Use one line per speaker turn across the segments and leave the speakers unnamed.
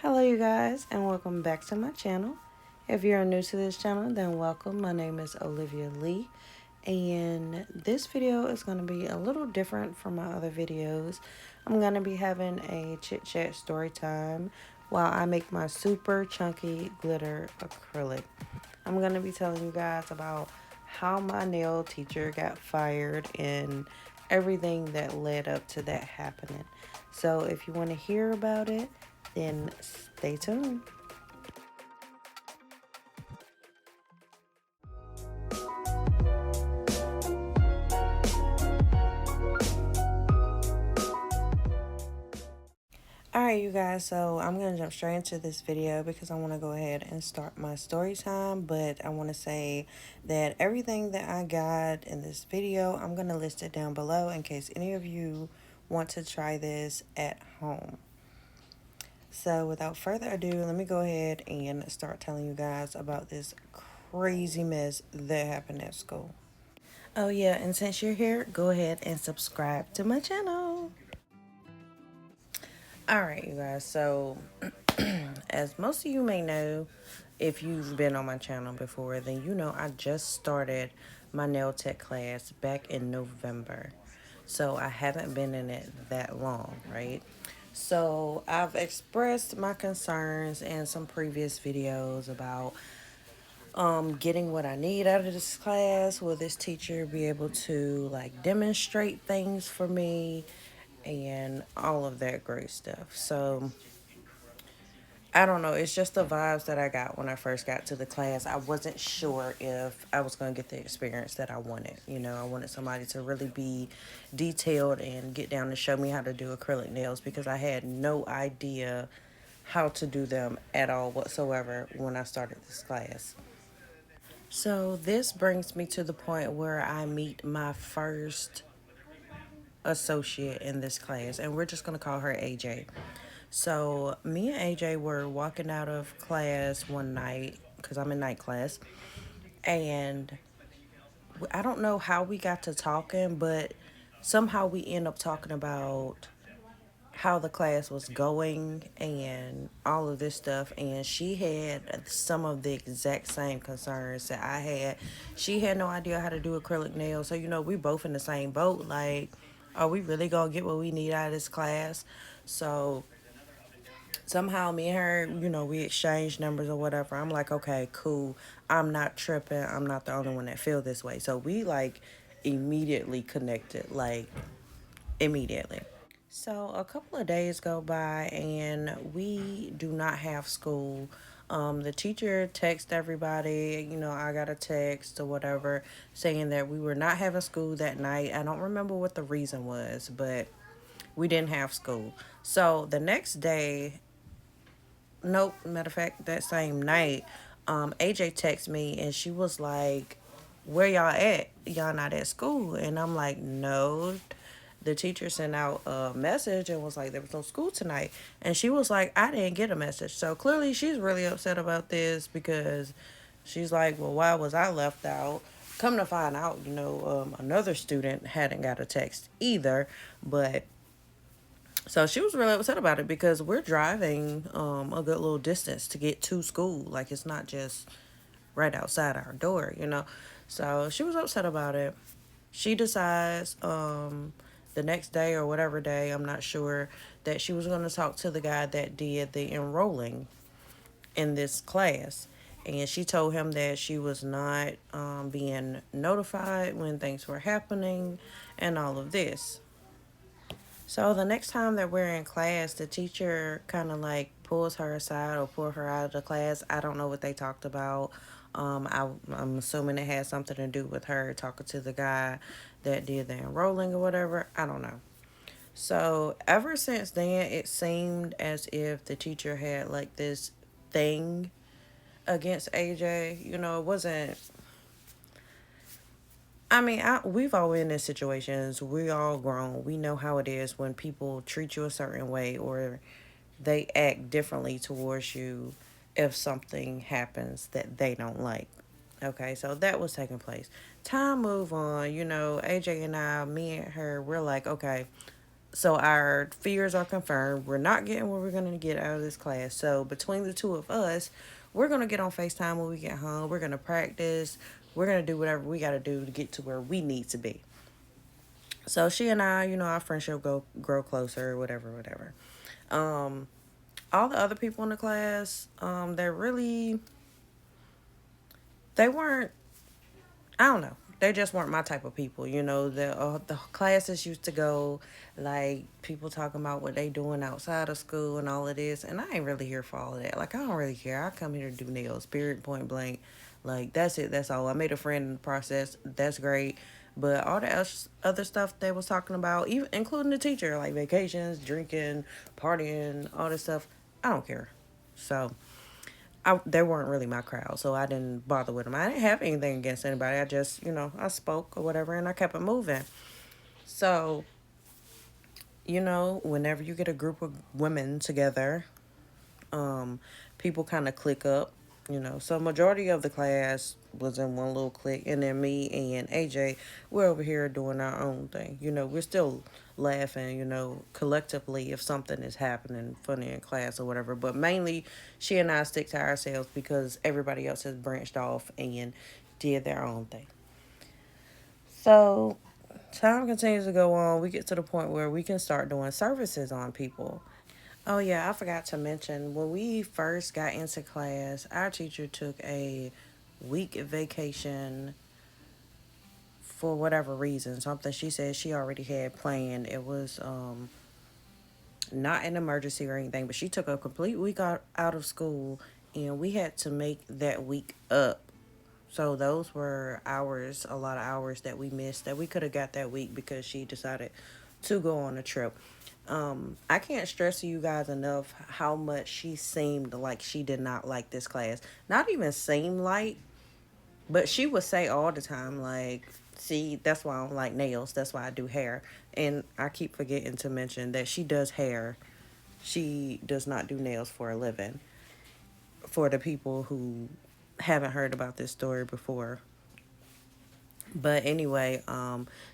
Hello, you guys, and welcome back to my channel. If you're new to this channel, then welcome. My name is Olivia Lee, and this video is going to be a little different from my other videos. I'm going to be having a chit chat story time while I make my super chunky glitter acrylic. I'm going to be telling you guys about how my nail teacher got fired and everything that led up to that happening. So if you want to hear about it, then stay tuned. Alright, you guys, so I'm going to jump straight into this video because I want to go ahead and start my story time. But I want to say that everything that I got in this video, I'm going to list it down below in case any of you want to try this at home. So without further ado, let me go ahead and start telling you guys about this crazy mess that happened at school. Oh yeah, and since you're here, go ahead and subscribe to my channel. Alright, you guys, so as most of you may know, if you've been on my channel before, then you know I just started my nail tech class back in November. So I haven't been in it that long, right? So I've expressed my concerns in some previous videos about getting what I need out of this class. Will this teacher be able to like demonstrate things for me and all of that great stuff? So I don't know. It's just the vibes that I got when I first got to the class. I wasn't sure if I was going to get the experience that I wanted. You know, I wanted somebody to really be detailed and get down and show me how to do acrylic nails because I had no idea how to do them at all whatsoever when I started this class. So this brings me to the point where I meet my first associate in this class, and we're just going to call her AJ. So me and AJ were walking out of class one night because I'm in night class, and I don't know how we got to talking, but somehow we end up talking about how the class was going and all of this stuff. And she had some of the exact same concerns that I had. She had no idea how to do acrylic nails, so you know we both in the same boat. Like, are we really gonna get what we need out of this class? So somehow me and her, you know, we exchanged numbers or whatever. I'm like, okay, cool. I'm not tripping. I'm not the only one that feel this way. So we like immediately connected, like immediately. So a couple of days go by and we do not have school. The teacher texted everybody, you know, I got a text or whatever saying that we were not having school that night. I don't remember what the reason was, but we didn't have school. So the next day, nope, matter of fact, that same night, AJ texted me and she was like, where y'all at? Y'all not at school? And I'm like, no. The teacher sent out a message and was like, there was no school tonight. And she was like, I didn't get a message. So clearly she's really upset about this because she's like, well, why was I left out? Come to find out, you know, another student hadn't got a text either. But so she was really upset about it because we're driving a good little distance to get to school. Like, it's not just right outside our door, you know. So she was upset about it. She decides the next day or whatever day, I'm not sure, that she was going to talk to the guy that did the enrolling in this class. And she told him that she was not being notified when things were happening and all of this. So the next time that we're in class, the teacher kind of like pulls her aside or pull her out of the class. I don't know what they talked about. I'm assuming it had something to do with her talking to the guy that did the enrolling or whatever. I don't know. So ever since then, it seemed as if the teacher had like this thing against AJ. You know, it wasn't. I mean, we've all been in situations. We all grown. We know how it is when people treat you a certain way or they act differently towards you if something happens that they don't like. Okay, so that was taking place. Time move on, you know, AJ and I, me and her, we're like, okay, So our fears are confirmed. We're not getting what we're going to get out of this class. So between the two of us, we're going to get on FaceTime when we get home. We're going to practice. We're going to do whatever we got to do to get to where we need to be. So she and I, our friendship go grow closer, whatever, whatever. Um, all the other people in the class, they weren't. I don't know. They just weren't my type of people. The classes used to go like people talking about what they doing outside of school and all of this, and I ain't really here for all of that. Like I don't really care. I come here to do nails, period, point blank. Like that's it. That's all. I made a friend in the process. That's great. But all the other stuff they was talking about, even including the teacher, like vacations, drinking, partying, all this stuff, I don't care. So they weren't really my crowd, so I didn't bother with them. I didn't have anything against anybody. I just, I spoke or whatever, and I kept it moving. So, whenever you get a group of women together, um, people kind of click up. So majority of the class was in one little clique, and then me and AJ, we're over here doing our own thing. We're still laughing, collectively if something is happening funny in class or whatever. But mainly, she and I stick to ourselves because everybody else has branched off and did their own thing. So time continues to go on. We get to the point where we can start doing services on people. Oh yeah, I forgot to mention when we first got into class, our teacher took a week vacation for whatever reason. Something she said she already had planned. It was not an emergency or anything, but she took a complete week out of school, and we had to make that week up. So those were hours, a lot of hours that we missed that we could have got that week because she decided to go on a trip. I can't stress to you guys enough how much she seemed like she did not like this class. Not even seem like, but she would say all the time, like, see, that's why I don't like nails. That's why I do hair. And I keep forgetting to mention that she does hair. She does not do nails for a living. For the people who haven't heard about this story before. But anyway,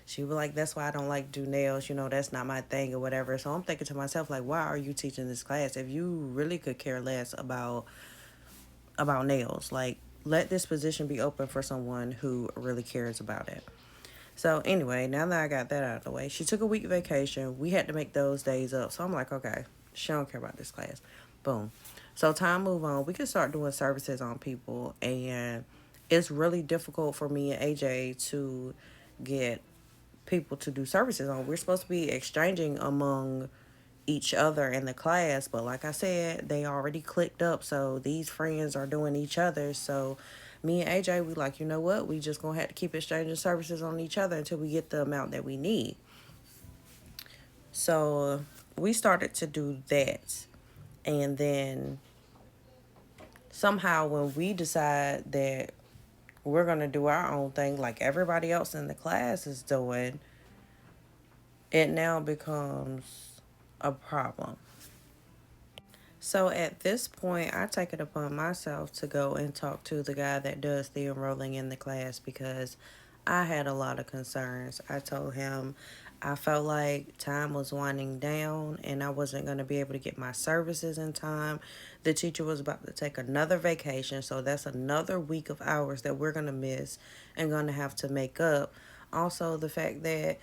she was like, that's why I don't like do nails, that's not my thing or whatever. So I'm thinking to myself, like, why are you teaching this class if you really could care less about nails? Like, let this position be open for someone who really cares about it. So anyway, now that I got that out of the way, she took a week vacation. We had to make those days up. So I'm like, okay, she don't care about this class. Boom. So time move on. We can start doing services on people, and it's really difficult for me and AJ to get people to do services on. We're supposed to be exchanging among each other in the class, but like I said, they already clicked up, so these friends are doing each other. So me and AJ, we like, you know what, we just gonna have to keep exchanging services on each other until we get the amount that we need. So we started to do that, and then somehow when we decide that we're gonna do our own thing like everybody else in the class is doing, it now becomes a problem. So at this point, I take it upon myself to go and talk to the guy that does the enrolling in the class because I had a lot of concerns. I told him I felt like time was winding down and I wasn't going to be able to get my services in time. The teacher was about to take another vacation, so that's another week of hours that we're going to miss and going to have to make up. Also, the fact that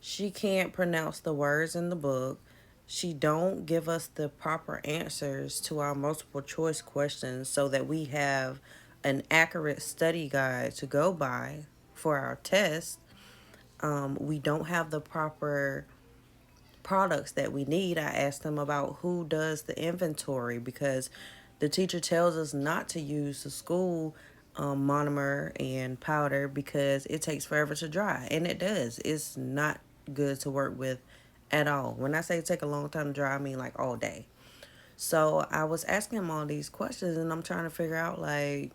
she can't pronounce the words in the book. She don't give us the proper answers to our multiple choice questions so that we have an accurate study guide to go by for our test. We don't have the proper products that we need. I asked them about who does the inventory because the teacher tells us not to use the school monomer and powder because it takes forever to dry, and it does. It's not good to work with at all. When I say take a long time to dry, I mean like all day. So I was asking him all these questions, and I'm trying to figure out like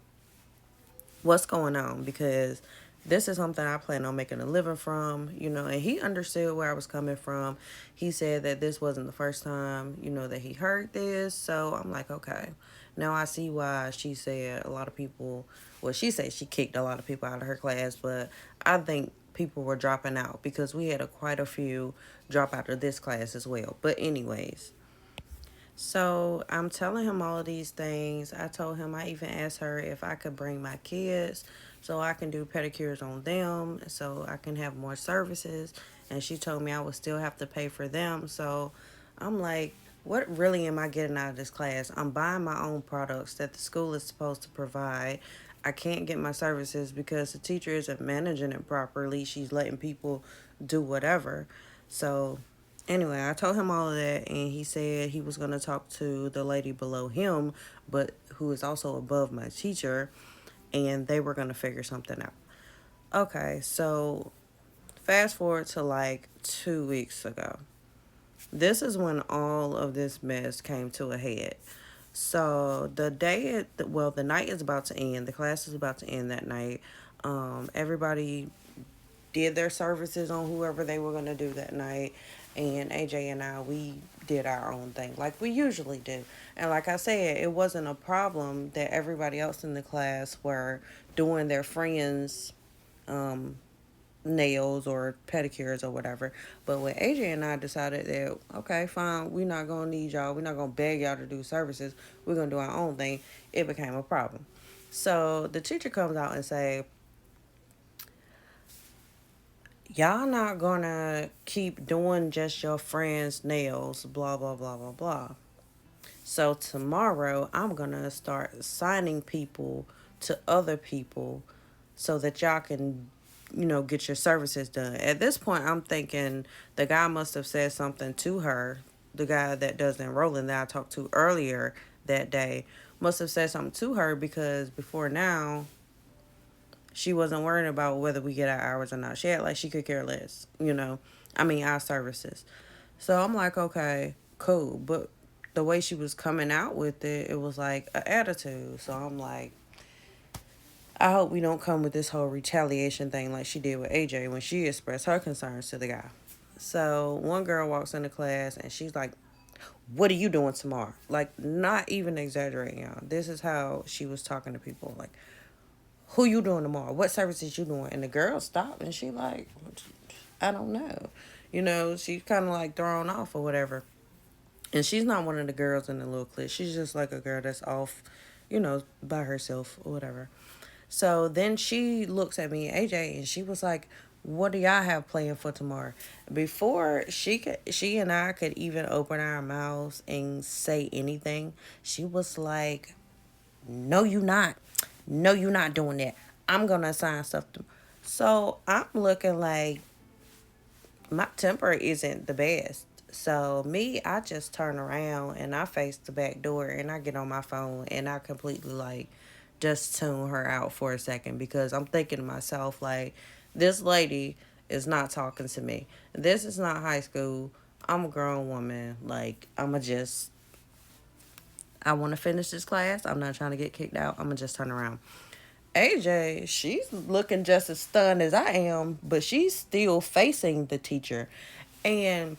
what's going on because this is something I plan on making a living from, and he understood where I was coming from. He said that this wasn't the first time, that he heard this. So I'm like, okay, now I see why she said a lot of people, well, she said she kicked a lot of people out of her class, but I think people were dropping out because we had quite a few drop out of this class as well. But anyways, so I'm telling him all of these things. I told him, I even asked her if I could bring my kids so I can do pedicures on them so I can have more services. And she told me I would still have to pay for them. So I'm like, what really am I getting out of this class? I'm buying my own products that the school is supposed to provide. I can't get my services because the teacher isn't managing it properly. She's letting people do whatever. So anyway, I told him all of that, and he said he was going to talk to the lady below him, but who is also above my teacher, and they were going to figure something out. Okay, so fast forward to like 2 weeks ago. This is when all of this mess came to a head. So the night is about to end. The class is about to end that night. Everybody did their services on whoever they were going to do that night. And AJ and I, we did our own thing like we usually do. And like I said, it wasn't a problem that everybody else in the class were doing their friends' um, nails or pedicures or whatever. But when AJ and I decided that, okay, fine, we're not going to need y'all. We're not going to beg y'all to do services. We're going to do our own thing. It became a problem. So the teacher comes out and say, y'all not gonna keep doing just your friends' nails, blah, blah, blah, blah, blah. So tomorrow, I'm gonna start signing people to other people so that y'all can, get your services done. At this point, I'm thinking the guy must have said something to her. The guy that does the enrolling that I talked to earlier that day must have said something to her because before now, she wasn't worrying about whether we get our hours or not. She had like she could care less. I mean, our services. So I'm like, okay, cool. But the way she was coming out with it, it was like an attitude. So I'm like, I hope we don't come with this whole retaliation thing like she did with AJ when she expressed her concerns to the guy. So one girl walks into class and she's like, what are you doing tomorrow? Like, not even exaggerating, y'all. This is how she was talking to people. Like, who you doing tomorrow? What services you doing? And the girl stopped and she like, I don't know. She's kind of like thrown off or whatever. And she's not one of the girls in the little clique. She's just like a girl that's off, by herself or whatever. So then she looks at me, AJ, and she was like, what do y'all have planned for tomorrow? Before she and I could even open our mouths and say anything, she was like, no, you not. No, you not doing that. I'm gonna assign stuff to. So I'm looking like my temper isn't the best. So me, I just turn around and I face the back door and I get on my phone and I completely like just tune her out for a second because I'm thinking to myself like this lady is not talking to me. This is not high school. I'm a grown woman. Like I want to finish this class. I'm not trying to get kicked out. I'm gonna just turn around. AJ, she's looking just as stunned as I am, but she's still facing the teacher. And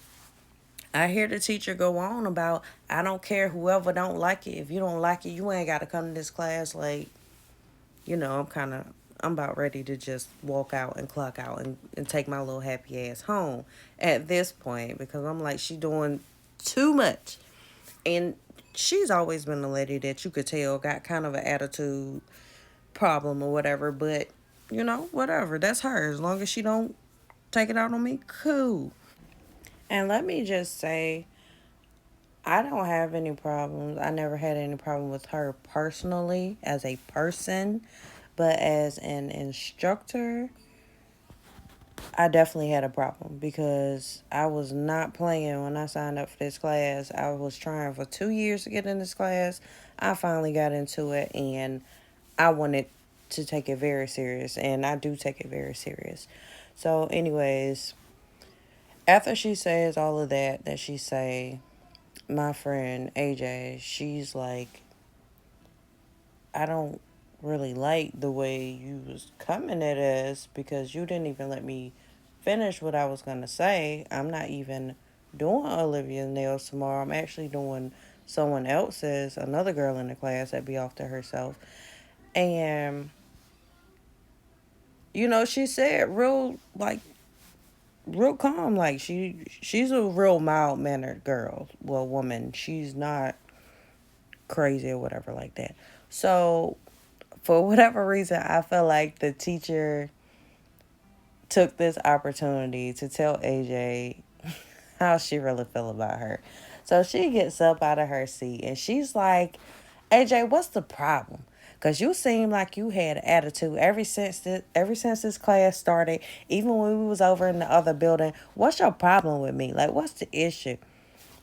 I hear the teacher go on about, I don't care whoever don't like it. If you don't like it, you ain't got to come to this class. Like, I'm about ready to just walk out and clock out and take my little happy ass home at this point because I'm like, she doing too much. And she's always been a lady that you could tell got kind of an attitude problem or whatever, but whatever. That's her. As long as she don't take it out on me, cool. And let me just say, I don't have any problems. I never had any problem with her personally as a person, but as an instructor, I definitely had a problem because I was not playing when I signed up for this class. I was trying for 2 years to get in this class. I finally got into it and I wanted to take it very serious, and I do take it very serious. So, anyways, after she says all of that she say, my friend AJ, she's like, I don't really like the way you was coming at us because you didn't even let me finish what I was gonna say. I'm not even doing Olivia's nails tomorrow. I'm actually doing someone else's, another girl in the class that be off to herself. And she said real, like, real calm. Like, she's a real mild mannered girl. Well, woman. She's not crazy or whatever like that. So, for whatever reason, I feel like the teacher took this opportunity to tell AJ how she really feel about her. So she gets up out of her seat and she's like, AJ, what's the problem? Cause you seem like you had an attitude ever since this class started, even when we was over in the other building. What's your problem with me? Like, what's the issue?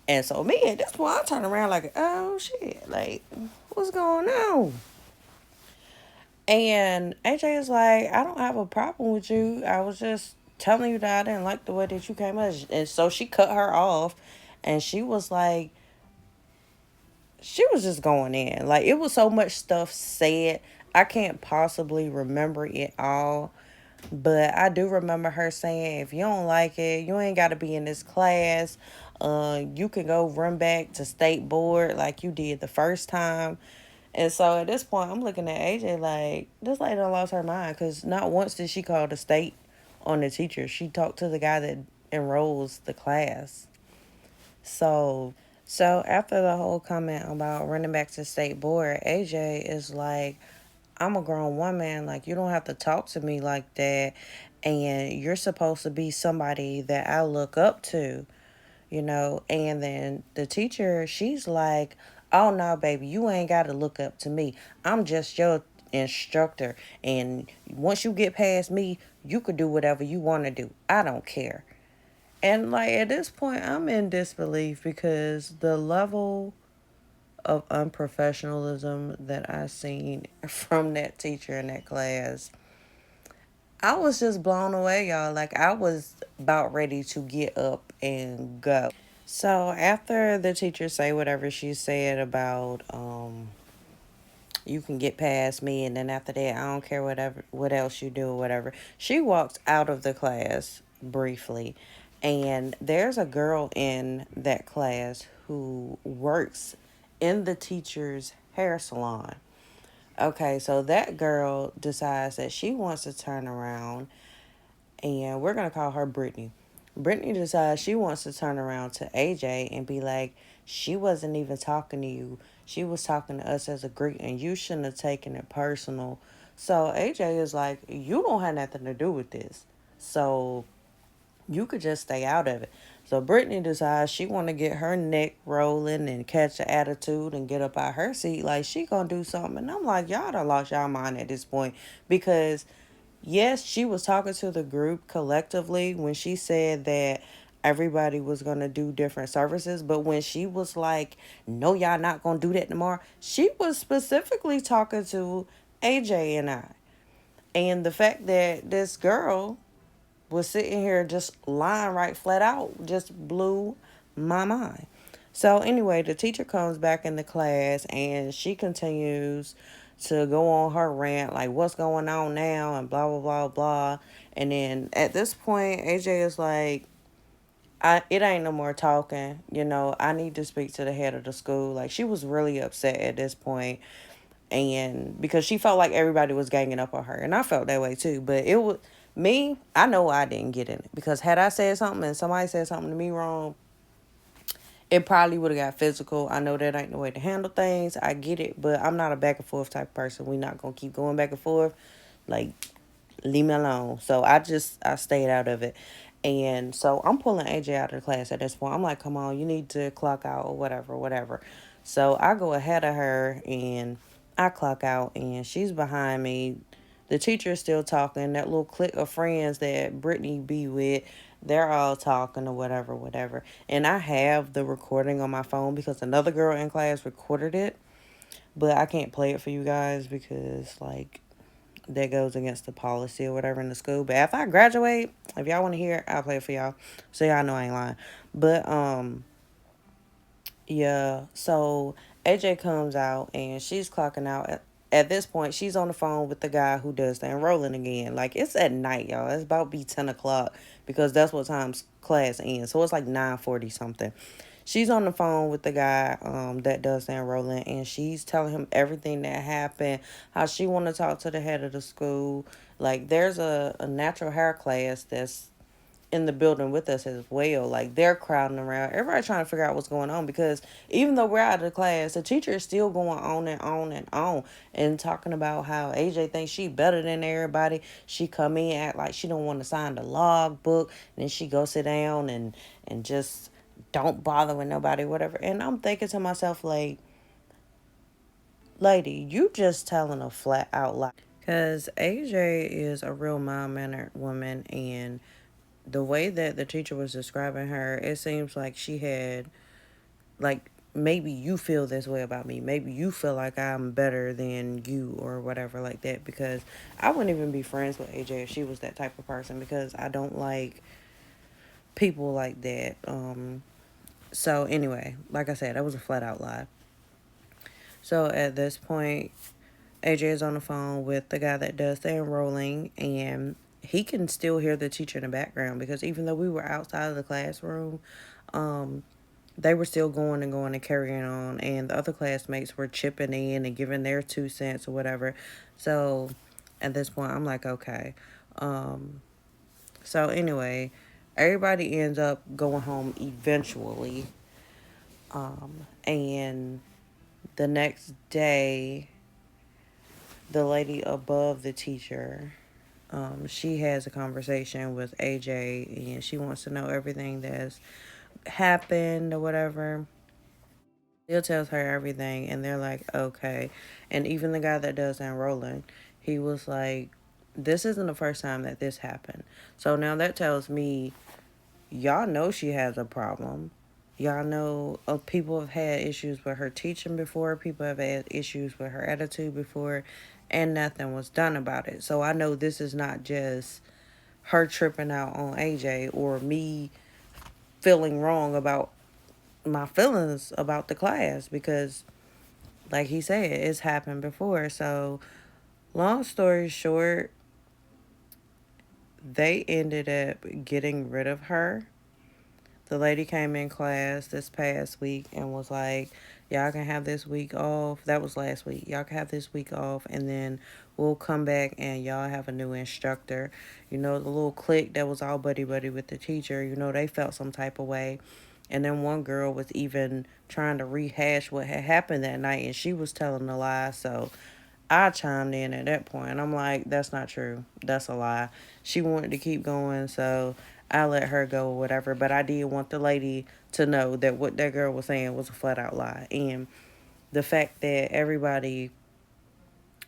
And so me at this point, I turn around like, oh shit, like, what's going on? And AJ is like, I don't have a problem with you. I was just telling you that I didn't like the way that you came up. And so she cut her off and she was like, she was just going in. Like, it was so much stuff said. I can't possibly remember it all. But I do remember her saying, if you don't like it, you ain't got to be in this class. You can go run back to state board like you did the first time. And so at this point, I'm looking at AJ like, this lady done lost her mind because not once did she call the state on the teacher. She talked to the guy that enrolls the class. So after the whole comment about running back to state board, AJ is like, I'm a grown woman. Like, you don't have to talk to me like that. And you're supposed to be somebody that I look up to. And then the teacher, she's like, oh no, baby, you ain't got to look up to me. I'm just your instructor. And once you get past me, you could do whatever you want to do. I don't care. And like at this point, I'm in disbelief because the level of unprofessionalism that I seen from that teacher in that class, I was just blown away, y'all. Like, I was about ready to get up and go. So after the teacher say whatever she said about you can get past me, and then after that I don't care whatever what else you do or whatever, she walks out of the class briefly. And there's a girl in that class who works in the teacher's hair salon. Okay, so that girl decides that she wants to turn around, and we're gonna call her Brittany. Brittany decides she wants to turn around to AJ and be like, she wasn't even talking to you. She was talking to us as a group, and you shouldn't have taken it personal. So AJ is like, you don't have nothing to do with this. So you could just stay out of it. So Brittany decides she want to get her neck rolling and catch an attitude and get up out her seat like she gonna do something. And I'm like, y'all done lost y'all mind at this point because yes, she was talking to the group collectively when she said that everybody was going to do different services. But when she was like, no, y'all not going to do that tomorrow, she was specifically talking to AJ and I. And the fact that this girl was sitting here just lying right flat out just blew my mind. So anyway, the teacher comes back in the class and she continues to go on her rant like what's going on now and blah blah blah blah. And then at this point AJ is like, it ain't no more talking, I need to speak to the head of the school. Like, she was really upset at this point, and because she felt like everybody was ganging up on her, and I felt that way too. But it was me. I know I didn't get in it because had I said something and somebody said something to me wrong, it probably would have got physical. I know that ain't the way to handle things. I get it, but I'm not a back and forth type of person. We not gonna keep going back and forth. Like, leave me alone. So I stayed out of it. And so I'm pulling AJ out of the class at this point. I'm like, come on, you need to clock out or whatever, whatever. So I go ahead of her and I clock out and she's behind me. The teacher is still talking. That little clique of friends that Brittany be with, they're all talking or whatever, whatever. And I have the recording on my phone because another girl in class recorded it. But I can't play it for you guys because, like, that goes against the policy or whatever in the school. But if I graduate, if y'all want to hear it, I'll play it for y'all. So y'all know I ain't lying. But yeah. So AJ comes out and she's clocking out. At this point, she's on the phone with the guy who does the enrolling again. Like, it's at night, y'all. It's about to be 10 o'clock because that's what time class ends. So it's like 9:40 something. she's on the phone with the guy that does the enrolling, and she's telling him everything that happened, how she want to talk to the head of the school. Like, there's a natural hair class that's in the building with us as well. Like, they're crowding around. Everybody trying to figure out what's going on, because even though we're out of the class, the teacher is still going on and on and on and talking about how AJ thinks she better than everybody. She come in act like she don't want to sign the log book, and then she go sit down and just don't bother with nobody, whatever. And I'm thinking to myself, like, lady, you just telling a flat out lie. Because AJ is a real mild mannered woman, and the way that the teacher was describing her, it seems like she had, like, maybe you feel this way about me. Maybe you feel like I'm better than you or whatever like that, because I wouldn't even be friends with AJ if she was that type of person, because I don't like people like that. So anyway, like I said, that was a flat out lie. So at this point, AJ is on the phone with the guy that does the enrolling, and he can still hear the teacher in the background, because even though we were outside of the classroom, um, they were still going and carrying on, and the other classmates were chipping in and giving their 2 cents or whatever. So at this point, I'm like, okay. Um, so anyway, everybody ends up going home eventually. And the next day, the lady above the teacher, she has a conversation with AJ, and she wants to know everything that's happened or whatever. Still tells her everything, and they're like, okay. And even the guy that does enrolling, he was like, this isn't the first time that this happened. So now that tells me, y'all know she has a problem. Y'all know people have had issues with her teaching before, people have had issues with her attitude before, and nothing was done about it. So I know this is not just her tripping out on AJ, or me feeling wrong about my feelings about the class, because like he said, it's happened before. So long story short, they ended up getting rid of her. The lady came in class this past week and was like, y'all can have this week off. That was last week. Y'all can have this week off, and then we'll come back and y'all have a new instructor. You know, the little clique that was all buddy buddy with the teacher, you know, they felt some type of way. And then one girl was even trying to rehash what had happened that night, and she was telling a lie. So I chimed in at that point. I'm like, that's not true. That's a lie. She wanted to keep going, so I let her go or whatever. But I did want the lady to know that what that girl was saying was a flat out lie. And the fact that everybody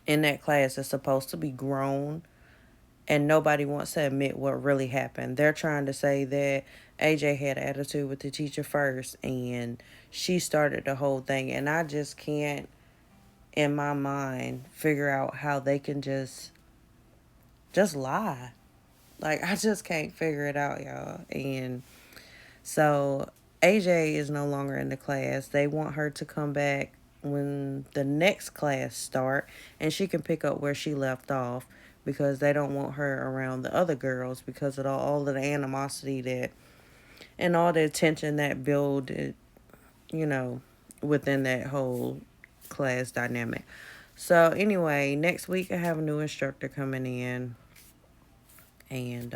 in that class is supposed to be grown, and nobody wants to admit what really happened. They're trying to say that AJ had an attitude with the teacher first, and she started the whole thing. And I just can't, in my mind, figure out how they can just lie. Like, I just can't figure it out, y'all. And so AJ is no longer in the class. They want her to come back when the next class start, and she can pick up where she left off, because they don't want her around the other girls because of all of the animosity that, and all the attention that build, you know, within that whole class dynamic. So anyway, next week I have a new instructor coming in, and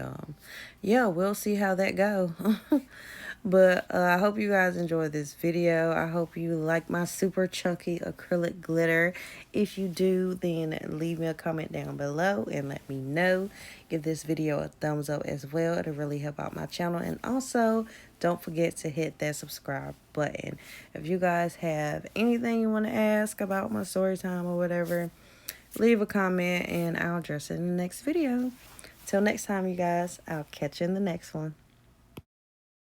yeah, we'll see how that go. But I hope you guys enjoyed this video. I hope you like my super chunky acrylic glitter. If you do, then leave me a comment down below and let me know. Give this video a thumbs up as well. It'll really help out my channel. And also, don't forget to hit that subscribe button. If you guys have anything you want to ask about my story time or whatever, leave a comment and I'll address it in the next video. Till next time, you guys, I'll catch you in the next one.